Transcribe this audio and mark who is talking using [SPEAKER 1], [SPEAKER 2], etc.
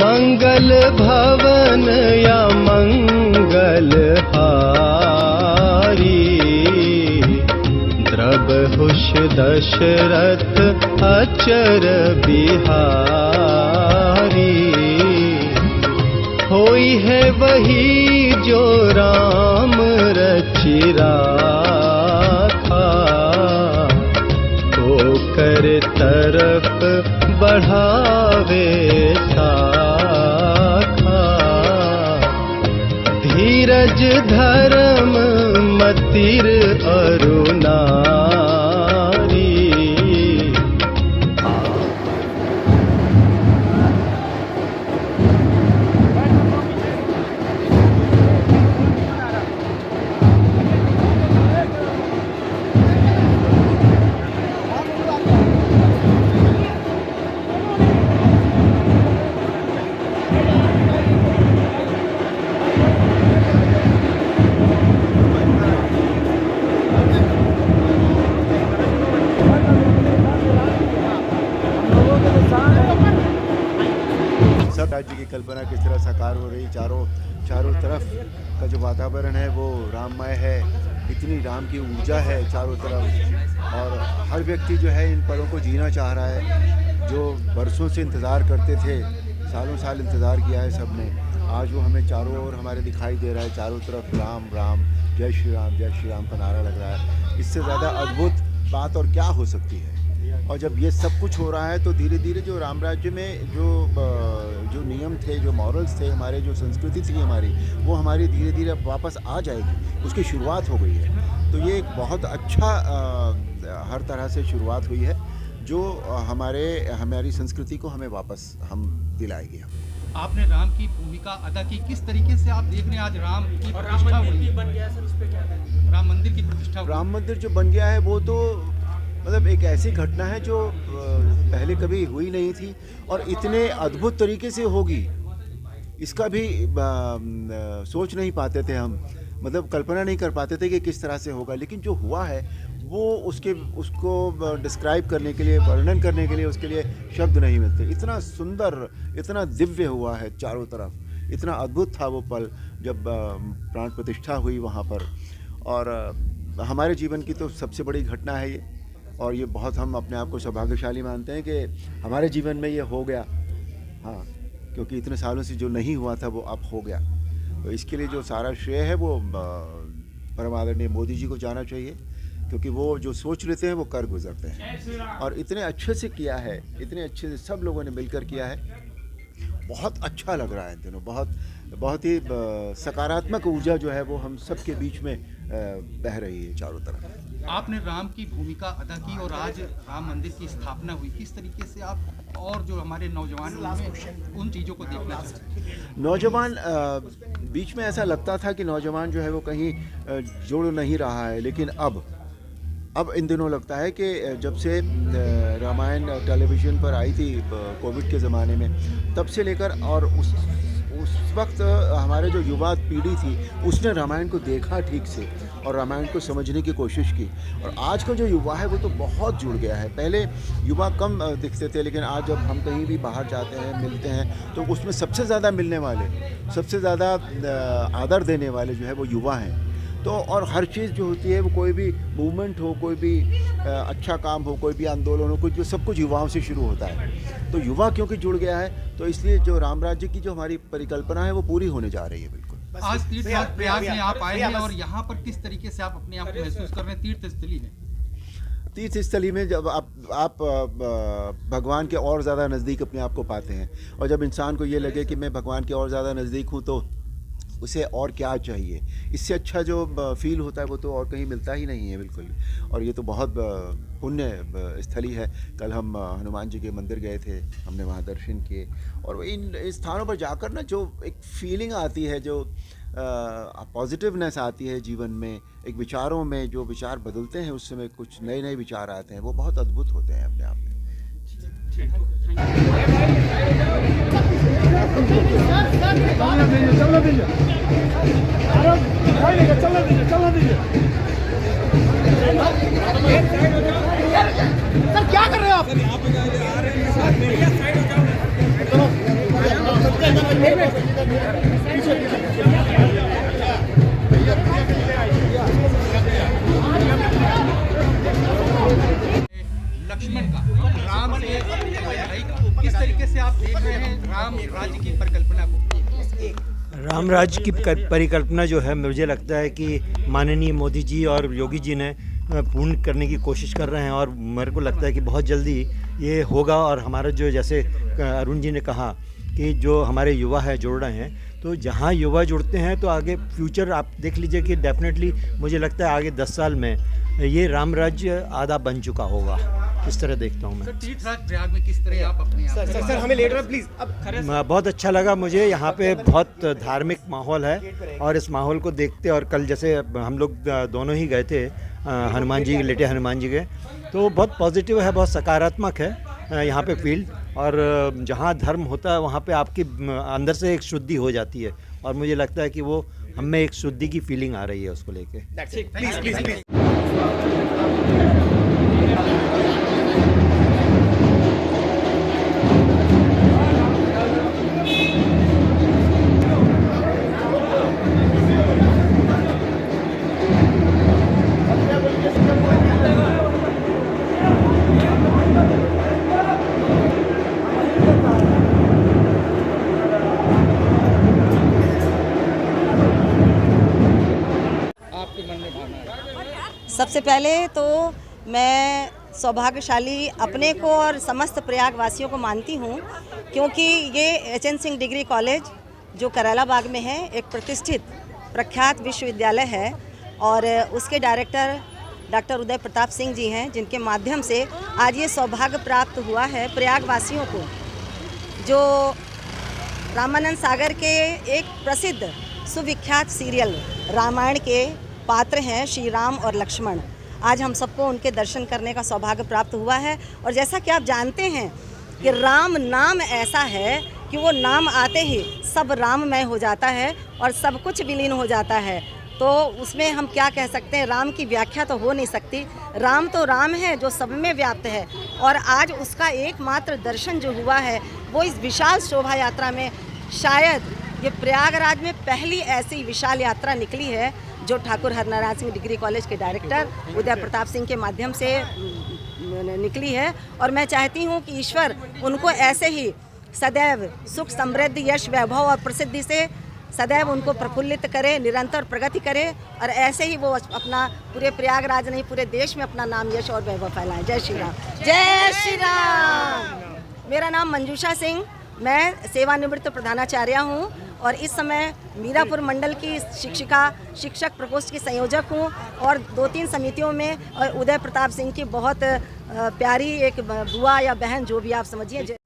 [SPEAKER 1] मंगल भवन या मंगल हारी, द्रबहुष दशरथ अचर बिहारी। होई है वही जो राम रचि राखा, तो कर तरफ बढ़ावे शाखा। धीरज धर्म मतिर अरुणारी।
[SPEAKER 2] राज्य की कल्पना किस तरह साकार हो रही। चारों तरफ का जो वातावरण है वो राममय है। इतनी राम की ऊर्जा है चारों तरफ, और हर व्यक्ति जो है इन पलों को जीना चाह रहा है। जो बरसों से इंतज़ार करते थे, सालों साल इंतज़ार किया है सब ने, आज वो हमें चारों ओर हमारे दिखाई दे रहा है। चारों तरफ राम राम, जय श्री राम का नारा लग रहा है। इससे ज़्यादा अद्भुत बात और क्या हो सकती है। और जब ये सब कुछ हो रहा है तो धीरे धीरे जो राम राज्य में जो नियम थे, जो मॉरल्स थे, हमारे जो संस्कृति थी हमारी, वो हमारी धीरे धीरे वापस आ जाएगी। उसकी शुरुआत हो गई है। तो ये एक बहुत अच्छा हर तरह से शुरुआत हुई है जो हमारी संस्कृति को हमें वापस हम दिलाएगी।
[SPEAKER 3] आपने राम की भूमिका अदा की, किस तरीके से आप देख रहे हैं आज राम की प्रतिष्ठा हुई बन गया सर, इस पे क्या कहेंगे? राम मंदिर की प्रतिष्ठा हुई।
[SPEAKER 2] राम मंदिर जो बन गया है वो तो मतलब एक ऐसी घटना है जो पहले कभी हुई नहीं थी और इतने अद्भुत तरीके से होगी इसका भी सोच नहीं पाते थे हम। मतलब कल्पना नहीं कर पाते थे कि किस तरह से होगा, लेकिन जो हुआ है वो उसको डिस्क्राइब करने के लिए, वर्णन करने के लिए उसके लिए शब्द नहीं मिलते। इतना सुंदर, इतना दिव्य हुआ है चारों तरफ। इतना अद्भुत था वो पल जब प्राण प्रतिष्ठा हुई वहाँ पर। और हमारे जीवन की तो सबसे बड़ी घटना है ये, और ये बहुत हम अपने आप को सौभाग्यशाली मानते हैं कि हमारे जीवन में ये हो गया। हाँ, क्योंकि इतने सालों से जो नहीं हुआ था वो अब हो गया। तो इसके लिए जो सारा श्रेय है वो परम आदरणीय मोदी जी को जाना चाहिए, क्योंकि वो जो सोच लेते हैं वो कर गुजरते हैं। और इतने अच्छे से किया है, इतने अच्छे से सब लोगों ने मिलकर किया है। बहुत अच्छा लग रहा है इन दिनों। बहुत ही सकारात्मक ऊर्जा जो है वो हम सब के बीच में बह रही है चारों तरफ।
[SPEAKER 3] आपने राम की भूमिका अदा की और आज राम मंदिर की स्थापना हुई। किस तरीके से आप और जो हमारे नौजवान उन चीज़ों को देखना चाहते हैं?
[SPEAKER 2] नौजवान बीच में ऐसा लगता था कि नौजवान जो है वो कहीं जुड़ नहीं रहा है, लेकिन अब इन दिनों लगता है कि जब से रामायण टेलीविज़न पर आई थी कोविड के ज़माने में, तब से लेकर और उस वक्त हमारे जो युवा पीढ़ी थी उसने रामायण को देखा ठीक से और रामायण को समझने की कोशिश की। और आज का जो युवा है वो तो बहुत जुड़ गया है। पहले युवा कम दिखते थे, लेकिन आज जब हम कहीं भी बाहर जाते हैं, मिलते हैं, तो उसमें सबसे ज़्यादा मिलने वाले, सबसे ज़्यादा आदर देने वाले जो है वो युवा हैं। तो और हर चीज़ जो होती है वो कोई भी मूवमेंट हो, कोई भी अच्छा काम हो, कोई भी आंदोलन हो, कुछ सब कुछ युवाओं से शुरू होता है। तो युवा क्योंकि जुड़ गया है, तो इसलिए जो राम राज्य की जो हमारी परिकल्पना है वो पूरी होने जा रही है। बिल्कुल।
[SPEAKER 3] आज तीर्थ प्रयाग में आप आए हैं और यहाँ पर किस तरीके से आप अपने आप को महसूस कर रहे हैं तीर्थस्थली में?
[SPEAKER 2] तीर्थस्थली में जब आप भगवान के और ज़्यादा नज़दीक अपने आप को पाते हैं, और जब इंसान को ये लगे कि मैं भगवान के और ज़्यादा नज़दीक हूँ तो उसे और क्या चाहिए। इससे अच्छा जो फील होता है वो तो और कहीं मिलता ही नहीं है। बिल्कुल। और ये तो बहुत पुण्य स्थली है। कल हम हनुमान जी के मंदिर गए थे, हमने वहाँ दर्शन किए, और इन स्थानों पर जाकर ना जो एक फीलिंग आती है, जो पॉजिटिवनेस आती है जीवन में, एक विचारों में जो विचार बदलते हैं, उस समय कुछ नए नए विचार आते हैं, वो बहुत अद्भुत होते हैं अपने आप में।
[SPEAKER 4] सर क्या कर रहे हो आप?
[SPEAKER 3] लक्ष्मण का राम से भाई का किस तरीके से आप देख रहे हैं राम राज्य की परिकल्पना को?
[SPEAKER 4] राम राज्य की परिकल्पना जो है, मुझे लगता है कि माननीय मोदी जी और योगी जी ने पूर्ण करने की कोशिश कर रहे हैं, और मेरे को लगता है कि बहुत जल्दी ये होगा। और हमारा जो, जैसे अरुण जी ने कहा कि जो हमारे युवा है जुड़ रहे हैं, तो जहाँ युवा जुड़ते हैं तो आगे फ्यूचर आप देख लीजिए कि डेफिनेटली मुझे लगता है आगे 10 साल में ये राम राज्य आधा बन चुका होगा। इस तरह देखता हूँ मैं।
[SPEAKER 3] तीर्थराज प्रयाग में किस तरह आप अपने
[SPEAKER 5] सर हमें लेट रहा प्लीज अब
[SPEAKER 4] बहुत अच्छा लगा मुझे। यहाँ पे बहुत धार्मिक माहौल है, और इस माहौल को देखते, और कल जैसे हम लोग दोनों ही गए थे हनुमान जी, लेटे हनुमान जी के, तो बहुत पॉजिटिव है, बहुत सकारात्मक है यहाँ पे फील्ड। और जहाँ धर्म होता है वहाँ पे आपकी अंदर से एक शुद्धि हो जाती है, और मुझे लगता है कि वो हमें एक शुद्धि की फीलिंग आ रही है उसको लेके।
[SPEAKER 5] प्लीज प्लीज प्लीज
[SPEAKER 6] सबसे पहले तो मैं सौभाग्यशाली अपने को और समस्त प्रयागवासियों को मानती हूँ, क्योंकि ये एच.एन. सिंह डिग्री कॉलेज जो करैला बाग में है, एक प्रतिष्ठित प्रख्यात विश्वविद्यालय है, और उसके डायरेक्टर डॉक्टर उदय प्रताप सिंह जी हैं, जिनके माध्यम से आज ये सौभाग्य प्राप्त हुआ है प्रयागवासियों को, जो रामानंद सागर के एक प्रसिद्ध सुविख्यात सीरियल रामायण के पात्र हैं, श्री राम और लक्ष्मण। आज हम सबको उनके दर्शन करने का सौभाग्य प्राप्त हुआ है। और जैसा कि आप जानते हैं कि राम नाम ऐसा है कि वो नाम आते ही सब राममय हो जाता है और सब कुछ विलीन हो जाता है। तो उसमें हम क्या कह सकते हैं, राम की व्याख्या तो हो नहीं सकती। राम तो राम है जो सब में व्याप्त है, और आज उसका एकमात्र दर्शन जो हुआ है वो इस विशाल शोभा यात्रा में, शायद ये प्रयागराज में पहली ऐसी विशाल यात्रा निकली है जो ठाकुर हरनारायण सिंह डिग्री कॉलेज के डायरेक्टर उदय प्रताप सिंह के माध्यम से निकली है। और मैं चाहती हूँ कि ईश्वर उनको ऐसे ही सदैव सुख, समृद्धि, यश, वैभव और प्रसिद्धि से सदैव उनको प्रफुल्लित करे, निरंतर प्रगति करे, और ऐसे ही वो अपना पूरे प्रयागराज नहीं पूरे देश में अपना नाम, यश और वैभव फैलाएं। जय श्री राम। जय श्री राम। मेरा नाम मंजूषा सिंह, मैं सेवानिवृत्त प्रधानाचार्य हूँ, और इस समय मीरापुर मंडल की शिक्षक प्रकोष्ठ की संयोजक हूँ, और 2-3 समितियों में और उदय प्रताप सिंह की बहुत प्यारी एक बुआ या बहन, जो भी आप समझिए।